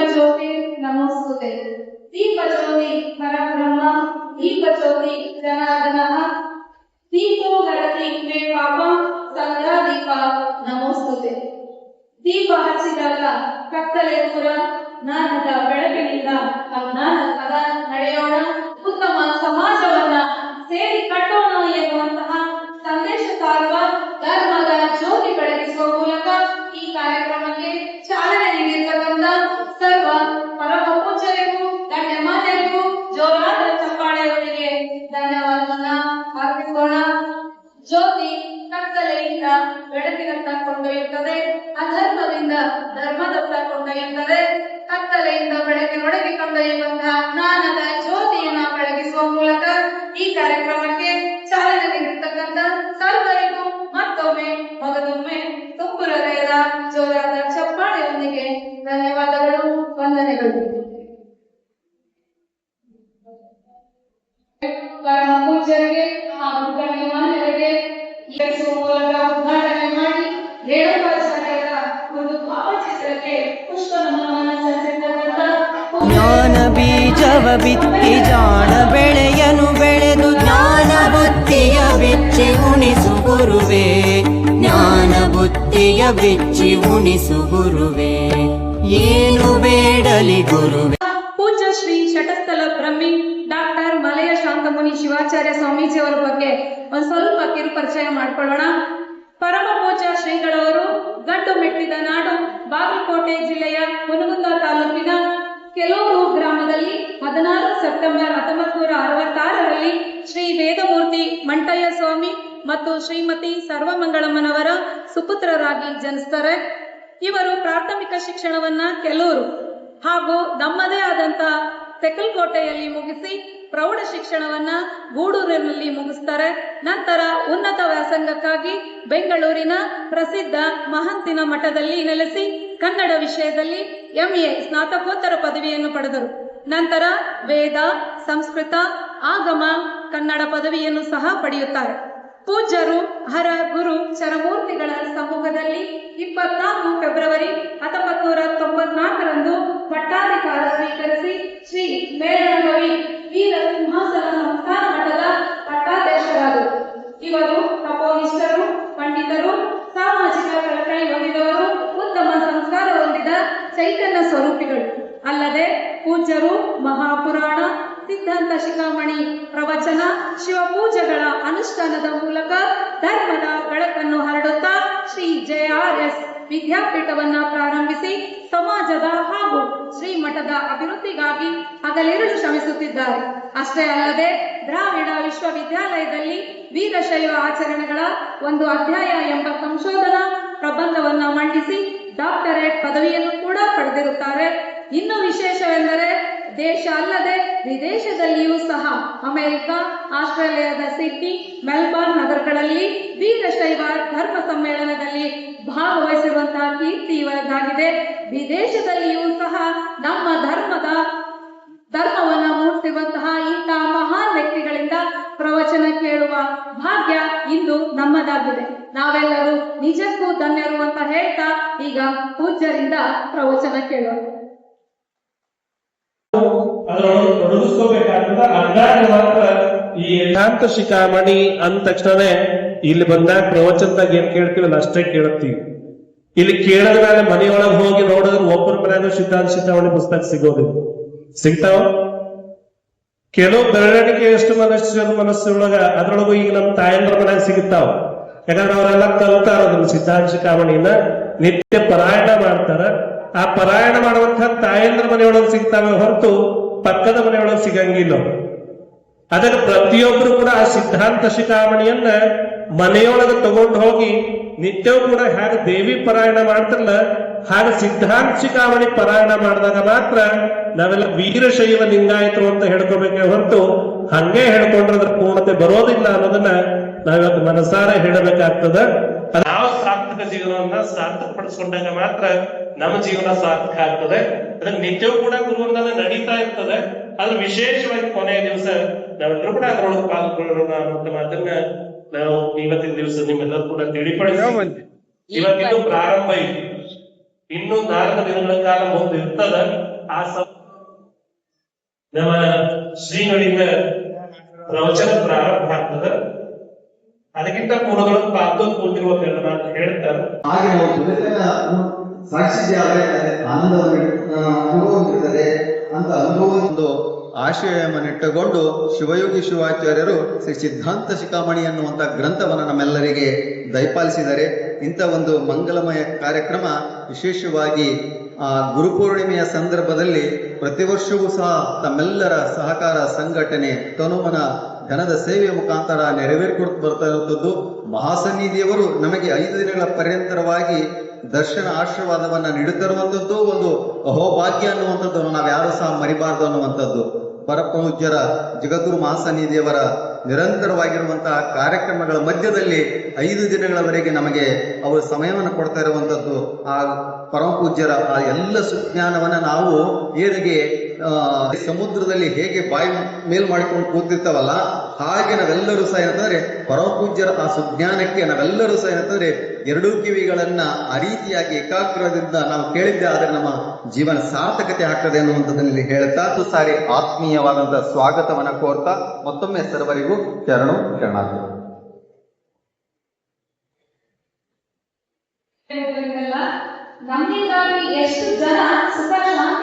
ज्योति नमोस्तुते। दीप ज्योति परब्रह्म, दीप ज्योति जनार्दनः, दीपो गरति मे पापं संध्या दीप नमोस्तुते। ದೀಪ ಹಚ್ಚಿದಾಗ ಕತ್ತಲೆ ದೂರ, ಜ್ಞಾನದ ಬೆಳಕಿನಿಂದ ಅಜ್ಞಾನದ ಪದ ನಡೆಯೋಣ, ಉತ್ತಮ ಸಮಾಜವನ್ನ ಸೇರಿ ಕಟ್ಟೋಣ ಎನ್ನುವಂತಹ ಸಂದೇಶ ಸಾರುವ ಧರ್ಮದ ಜ್ಯೋತಿ ಬೆಳಗಿಸುವ ಮೂಲಕ ಈ ಕಾರ್ಯಕ್ರಮಕ್ಕೆ ಚಾಲನೆ ನೀಡಿರ್ತಕ್ಕಂಥ ಸರ್ವ ಪರಮ ಪೂಜ್ಯರಿಗೂ ಗಣ್ಯಮಾನ್ಯರಿಗೂ ಜೋರಾದ ಚಪ್ಪಾಳೆಯೊಂದಿಗೆ ಧನ್ಯವಾದವನ್ನ ಅರ್ಪಿಸೋಣ. ಜ್ಯೋತಿ ಕತ್ತಲೆಯಿಂದ ಬೆಳಕಿನತ್ತ ಕೊಂಡೊಯ್ಯುತ್ತದೆ, ಅಧರ್ಮದಿಂದ ಧರ್ಮದತ್ತ ಕೊಂಡೊಯ್ಯುತ್ತದೆ. ಕತ್ತಲೆಯಿಂದ ಬೆಳಕಿನೊಳಗೆ ಕೊಂಡೊಯ್ಯುವಂತಹ ಜ್ಞಾನದ ಜ್ಯೋತಿಯನ್ನ ಬೆಳಗಿಸುವ ಮೂಲಕ ಈ ಕಾರ್ಯಕ್ರಮಕ್ಕೆ ಚಾಲನೆ ನೀಡಿರ್ತಕ್ಕಂಥ ಸರ್ವರಿಗೂ ಮತ್ತೊಮ್ಮೆ ಮಗದೊಮ್ಮೆ ತುಂಬು ಹೃದಯದ ಜೋರಾದ ಚಪ್ಪಾಳೆಯೊಂದಿಗೆ ಧನ್ಯವಾದಗಳು, ವಂದನೆಗಳು. ಪರಮ ಪೂಜ್ಯರಿಗೆ ಹಾಗೂ ಗಣ್ಯಮಾನ್ಯರಿಗೆ ಮೂಲಕ ಉದ್ಘಾಟನೆ ಮಾಡಿ ರೇಣುಕಾಚಾರ್ಯರ ಒಂದು ಭಾವಚಿತ್ರಕ್ಕೆ ಪುಷ್ಪ ನಮನವನ್ನು ಸಲ್ಲಿಸಿರ್ತಕ್ಕಂಥ ಜ್ಞಾನ ಬೀಜವ ಬಿತ್ತಿ ಜಾಣ ಬೆಳೆಯನು ಬೆಳೆದು ಜ್ಞಾನ ಬುದ್ಧಿಯ ಬಿಚ್ಚಿ ಉಣಿಸು ಗುರುವೇ, ಜ್ಞಾನ ಬುದ್ಧಿಯ ಬಿಚ್ಚಿ ಉಣಿಸು ಗುರುವೇ, ಏನು ಬೇಡಲಿ ಗುರುವೇ. ಪೂಜ್ಯ ಶ್ರೀ ಶಟಸ್ಥಲ ಬ್ರಹ್ಮಿ ಡಾಕ್ಟರ್ ಮಲಯ ಶಾಂತಮುನಿ ಶಿವಾಚಾರ್ಯ ಸ್ವಾಮೀಜಿ ಅವರ ಬಗ್ಗೆ ಒಂದು ಸ್ವಲ್ಪ ಕಿರು ಪರಿಚಯ ಮಾಡಿಕೊಳ್ಳೋಣ. ಪರಮ ಪೂಜ್ಯ ಶ್ರೀಗಳವರು ಗಂಡು ಮೆಟ್ಟಿದ ನಾಡು ಬಾಗಲಕೋಟೆ ಜಿಲ್ಲೆಯ ಹುನಗುಂದ ತಾಲೂಕಿನ ಕೆಲೂರು ಗ್ರಾಮದಲ್ಲಿ 16 ಸೆಪ್ಟೆಂಬರ್ 1966ರಲ್ಲಿ ಶ್ರೀ ವೇದಮೂರ್ತಿ ಮಂಟಯ್ಯ ಸ್ವಾಮಿ ಮತ್ತು ಶ್ರೀಮತಿ ಸರ್ವಮಂಗಳಮ್ಮನವರ ಸುಪುತ್ರರಾಗಿ ಜನಿಸ್ತಾರೆ. ಇವರು ಪ್ರಾಥಮಿಕ ಶಿಕ್ಷಣವನ್ನ ಕೆಲೂರು ಹಾಗೂ ನಮ್ಮದೇ ಆದಂತ ತೆಕಲ್ಕೋಟೆಯಲ್ಲಿ ಮುಗಿಸಿ ಪ್ರೌಢ ಶಿಕ್ಷಣವನ್ನ ಗೂಡೂರಿನಲ್ಲಿ ಮುಗಿಸ್ತಾರೆ. ನಂತರ ಉನ್ನತ ವ್ಯಾಸಂಗಕ್ಕಾಗಿ ಬೆಂಗಳೂರಿನ ಪ್ರಸಿದ್ಧ ಮಹಂತಿನ ಮಠದಲ್ಲಿ ನೆಲೆಸಿ ಕನ್ನಡ ವಿಷಯದಲ್ಲಿ MA ಸ್ನಾತಕೋತ್ತರ ಪದವಿಯನ್ನು ಪಡೆದರು. ನಂತರ ವೇದ, ಸಂಸ್ಕೃತ, ಆಗಮ, ಕನ್ನಡ ಪದವಿಯನ್ನು ಸಹ ಪಡೆಯುತ್ತಾರೆ. ಪೂಜ್ಯರು ಹರ ಗುರು ಚರಮೂರ್ತಿಗಳ ಸಮ್ಮುಖದಲ್ಲಿ 24 ಫೆಬ್ರವರಿ 1994ರಂದು ಪಟ್ಟಾಧಿಕಾರ ಸ್ವೀಕರಿಸಿ ಶ್ರೀ ಮೇಲಣಗವಿ ವೀರ ಸಿಂಹಾಸನ ಸಂಸ್ಥಾನ ಮಠದ ಪಟ್ಟಾಧೀಶರಾದರು. ಇವರು ತಪೋನಿಷ್ಠರು, ಪಂಡಿತರು, ಸಾಮಾಜಿಕ ಕಳಕಳಿ ಹೊಂದಿದವರು, ಉತ್ತಮ ಸಂಸ್ಕಾರ ಹೊಂದಿದ ಚೈತನ್ಯ ಸ್ವರೂಪಿಗಳು. ಅಲ್ಲದೆ ಪೂಜ್ಯರು ಮಹಾಪುರಾಣ, ಸಿದ್ಧಾಂತ ಶಿಖಾಮಣಿ ಪ್ರವಚನ, ಶಿವಪೂಜೆಗಳ ಅನುಷ್ಠಾನದ ಮೂಲಕ ಧರ್ಮದ ಬೆಳಕನ್ನು ಹರಡುತ್ತಾ ಶ್ರೀ JRS ವಿದ್ಯಾಪೀಠವನ್ನ ಪ್ರಾರಂಭಿಸಿ ಸಮಾಜದ ಹಾಗೂ ಶ್ರೀಮಠದ ಅಭಿವೃದ್ಧಿಗಾಗಿ ಹಗಲಿರುಳು ಶ್ರಮಿಸುತ್ತಿದ್ದಾರೆ. ಅಷ್ಟೇ ಅಲ್ಲದೆ ದ್ರಾವಿಡ ವಿಶ್ವವಿದ್ಯಾಲಯದಲ್ಲಿ ವೀರಶೈವ ಆಚರಣೆಗಳ ಒಂದು ಅಧ್ಯಾಯ ಎಂಬ ಸಂಶೋಧನಾ ಪ್ರಬಂಧವನ್ನ ಮಂಡಿಸಿ ಡಾಕ್ಟರೇಟ್ ಪದವಿಯನ್ನು ಕೂಡ ಪಡೆದಿರುತ್ತಾರೆ. ಇನ್ನು ವಿಶೇಷವೆಂದರೆ ದೇಶ ಅಲ್ಲದೆ ವಿದೇಶದಲ್ಲಿಯೂ ಸಹ ಅಮೆರಿಕ, ಆಸ್ಟ್ರೇಲಿಯಾದ ಸಿಡ್ನಿ, ಮೆಲ್ಬರ್ನ್ ನಗರಗಳಲ್ಲಿ ವೀರಶೈವ ಧರ್ಮ ಸಮ್ಮೇಳನದಲ್ಲಿ ಭಾಗವಹಿಸಿರುವಂತಹ ಕೀರ್ತಿ ಇವರಿಗಾಗಿದೆ. ವಿದೇಶದಲ್ಲಿಯೂ ಸಹ ನಮ್ಮ ಧರ್ಮವನ್ನ ಮೂಡಿಸಿರುವಂತಹ ಇಂತಹ ಮಹಾನ್ ವ್ಯಕ್ತಿಗಳಿಂದ ಪ್ರವಚನ ಕೇಳುವ ಭಾಗ್ಯ ಇಂದು ನಮ್ಮದಾಗಿದೆ. ನಾವೆಲ್ಲರೂ ನಿಜಕ್ಕೂ ಧನ್ಯರು ಅಂತ ಹೇಳ್ತಾ ಈಗ ಪೂಜ್ಯರಿಂದ ಪ್ರವಚನ ಕೇಳೋಣ. ಅದರೊಳಗೆ ತೊಡಗಿಸ್ಕೋಬೇಕಾಗ್ತದ. ಅಂದಾಗ ಮಾತ್ರ ಈ ವೇದಾಂತ ಶಿಖಾಮಣಿ ಅಂದ ತಕ್ಷಣನೇ ಇಲ್ಲಿ ಬಂದಾಗ ಪ್ರವಚನದಾಗ ಏನ್ ಕೇಳ್ತೀವಲ್ಲ ಅಷ್ಟೇ ಕೇಳ್ತೀವಿ. ಇಲ್ಲಿ ಕೇಳದ ಮೇಲೆ ಮನೆಯೊಳಗೆ ಹೋಗಿ ನೋಡಿದ್ರೆ ಒಬ್ಬರ ಮನೆಯಾಗ ಸಿದ್ಧಾಂತ ಶಿಖಾಮಣಿ ಪುಸ್ತಕ ಸಿಗ್ತಾವ. ಕೆಲವು ಬೆರಳಿಕೆ ಎಷ್ಟು ಮನಸ್ಸೊಳಗ ಅದ್ರೊಳಗೂ ಈಗ ನಮ್ಮ ತಾಯಂದ್ರ ಮನ್ಯಾಗ ಸಿಗುತ್ತಾವ. ಯಾಕಂದ್ರೆ ಅವರೆಲ್ಲ ಕಲ್ತಾರ ಅದನ್ನ ಸಿದ್ಧಾಂತ ಶಿಖಾಮಣಿನ ನಿತ್ಯ ಪಾರಾಯಣ ಮಾಡ್ತಾರ. ಆ ಪಾರಾಯಣ ಮಾಡುವಂತಹ ತಾಯಂದ್ರ ಮನೆಯೊಳಗೆ ಸಿಗ್ತಾವೆ ಹೊರತು ಪಕ್ಕದ ಮನೆಯೊಳಗೆ ಸಿಗಂಗಿಲ್ಲ. ಅದಕ್ಕೆ ಪ್ರತಿಯೊಬ್ಬರು ಕೂಡ ಆ ಸಿದ್ಧಾಂತ ಶಿಖಾಮಣಿಯನ್ನ ಮನೆಯೊಳಗೆ ತಗೊಂಡು ಹೋಗಿ ನಿತ್ಯವೂ ಕೂಡ ಹೇಗೆ ದೇವಿ ಪಾರಾಯಣ ಮಾಡ್ತಾರಲ್ಲ ಹಾಗೆ ಸಿದ್ಧಾಂತ ಶಿಖಾಮಣಿ ಪಾರಾಯಣ ಮಾಡಿದಾಗ ಮಾತ್ರ ನಾವೆಲ್ಲ ವೀರಶೈವ ಲಿಂಗಾಯತರು ಅಂತ ಹೇಳ್ಕೋಬೇಕೆ ಹೊರತು ಹಂಗೆ ಹೇಳ್ಕೊಂಡ್ರೆ ಅದ್ರ ಪೂರ್ಣತೆ ಬರೋದಿಲ್ಲ ಅನ್ನೋದನ್ನ ನಾವಿವತ್ತು ಮನಸಾರೆ ಹೇಳಬೇಕಾಗ್ತದ. ನಾವು ಸಾರ್ಥಕ ಜೀವನವನ್ನ ಸಾರ್ಥಕ ಪಡಿಸ್ಕೊಂಡಾಗ ಮಾತ್ರ ನಮ್ಮ ಜೀವನ ಸಾರ್ಥಕ ಆಗ್ತದೆ. ಅದಕ್ಕೆ ನಿತ್ಯವೂ ಕೂಡ ಗುರುವಂದನ ನಡೀತಾ ಇರ್ತದೆ. ಅದು ವಿಶೇಷವಾಗಿ ಕೊನೆಯ ದಿವಸ ನಾವೆಲ್ಲರೂ ಕೂಡ ಅದರೊಳಗೆ ಪಾಲ್ಗೊಳ್ಳೋಣ ಅನ್ನೋ ಮಾತನ್ನ ನಾವು ಇವತ್ತಿನ ದಿವಸ ನಿಮ್ಮೆಲ್ಲರೂ ಕೂಡ ತಿಳಿಪಡಿಸಿ ಇವತ್ತಿನ ಪ್ರಾರಂಭ ಇದೆ. ಇನ್ನು 4 ದಿನಗಳ ಕಾಲ ಮುಂದೆ ಇರ್ತದ. ಆ ನಮ್ಮ ಶ್ರೀಗಳಿಂದ ಪ್ರವಚನ ಪ್ರಾರಂಭ ಆಗ್ತದ. ಅದಕ್ಕಿಂತ ಪೂರ್ವಗಳು ಪಾಲ್ಗೊಂಡು ಕೂತಿರುವುದನ್ನು ನಾನು ಹೇಳ್ತಾರೆ. ಹಾಗೆ ನಾವು ಬದುಕನ್ನ ಸಾಕ್ಷಿಸಿ ಆದರೆ ಆನಂದವನ್ನು ಅನುಭವ ಇರ್ತದೆ ಅಂತ ಅನುಭವ ಒಂದು ಆಶಯವನ್ನಿಟ್ಟುಕೊಂಡು ಶಿವಯೋಗಿ ಶಿವಾಚಾರ್ಯರು ಶ್ರೀ ಸಿದ್ಧಾಂತ ಶಿಖಾಮಣಿ ಅನ್ನುವಂಥ ಗ್ರಂಥವನ್ನು ನಮ್ಮೆಲ್ಲರಿಗೆ ದಯಪಾಲಿಸಿದ್ದಾರೆ. ಇಂಥ ಒಂದು ಮಂಗಲಮಯ ಕಾರ್ಯಕ್ರಮ ವಿಶೇಷವಾಗಿ ಗುರುಪೂರ್ಣಿಮೆಯ ಸಂದರ್ಭದಲ್ಲಿ ಪ್ರತಿ ವರ್ಷವೂ ಸಹ ತಮ್ಮೆಲ್ಲರ ಸಹಕಾರ ಸಂಘಟನೆ ತನುಮನ ಧನದ ಸೇವೆಯ ಮುಖಾಂತರ ನೆರವೇರಿಕೊಡ್ತು ಬರ್ತಾ ಇರುವಂಥದ್ದು. ಮಹಾಸನ್ನಿಧಿಯವರು ನಮಗೆ 5 ದಿನಗಳ ಪರ್ಯಂತರವಾಗಿ ದರ್ಶನ ಆಶೀರ್ವಾದವನ್ನ ನೀಡುತ್ತಿರುವಂಥದ್ದು ಒಂದು ಅಹೋಭಾಗ್ಯ ಅನ್ನುವಂಥದ್ದು ನಾವ್ಯಾರು ಸಹ ಮರಿಬಾರದು ಅನ್ನುವಂಥದ್ದು. ಪರಪೂಜ್ಯರ ಜಗದ್ಗುರು ಮಹಾಸನ್ನಿಧಿಯವರ ನಿರಂತರವಾಗಿರುವಂತಹ ಕಾರ್ಯಕ್ರಮಗಳ ಮಧ್ಯದಲ್ಲಿ 5 ದಿನಗಳವರೆಗೆ ನಮಗೆ ಅವರು ಸಮಯವನ್ನು ಕೊಡ್ತಾ ಇರುವಂಥದ್ದು. ಆ ಪರಮಪೂಜ್ಯರ ಆ ಎಲ್ಲ ಸುಜ್ಞಾನವನ್ನ ನಾವು ಏನಿಗೆ ಸಮುದ್ರದಲ್ಲಿ ಹೇಗೆ ಬಾಯಿ ಮೇಲ್ ಮಾಡಿಕೊಂಡು ಕೂತಿರ್ತಾವಲ್ಲ ಹಾಗೆ ನಾವೆಲ್ಲರೂ ಸಹ ಏನಂತಂದ್ರೆ ಪರಮಪೂಜ್ಯರ ಆ ಸುಜ್ಞಾನಕ್ಕೆ ನಾವೆಲ್ಲರೂ ಸಹ ಏನಂತಂದ್ರೆ 2 ಕಿವಿಗಳನ್ನ ಆ ರೀತಿಯಾಗಿ ಏಕಾಗ್ರದಿಂದ ನಾವು ಕೇಳಿದ್ದೆ ಆದರೆ ನಮ್ಮ ಜೀವನ ಸಾರ್ಥಕತೆ ಆಗ್ತದೆ ಅನ್ನುವಂಥದ್ದನ್ನು ಹೇಳ್ತಾ ಸಾರಿ ಆತ್ಮೀಯವಾದಂತಹ ಸ್ವಾಗತವನ್ನ ಕೋರ್ತಾ ಮತ್ತೊಮ್ಮೆ ಸರ್ವರಿಗೂ ಶರಣಾರ್ಥಿಗಳು. ನಮ್ಮಿಂದಾಗಿ ಎಷ್ಟು ಜನ ಸುಖ ಶಾಂತಿ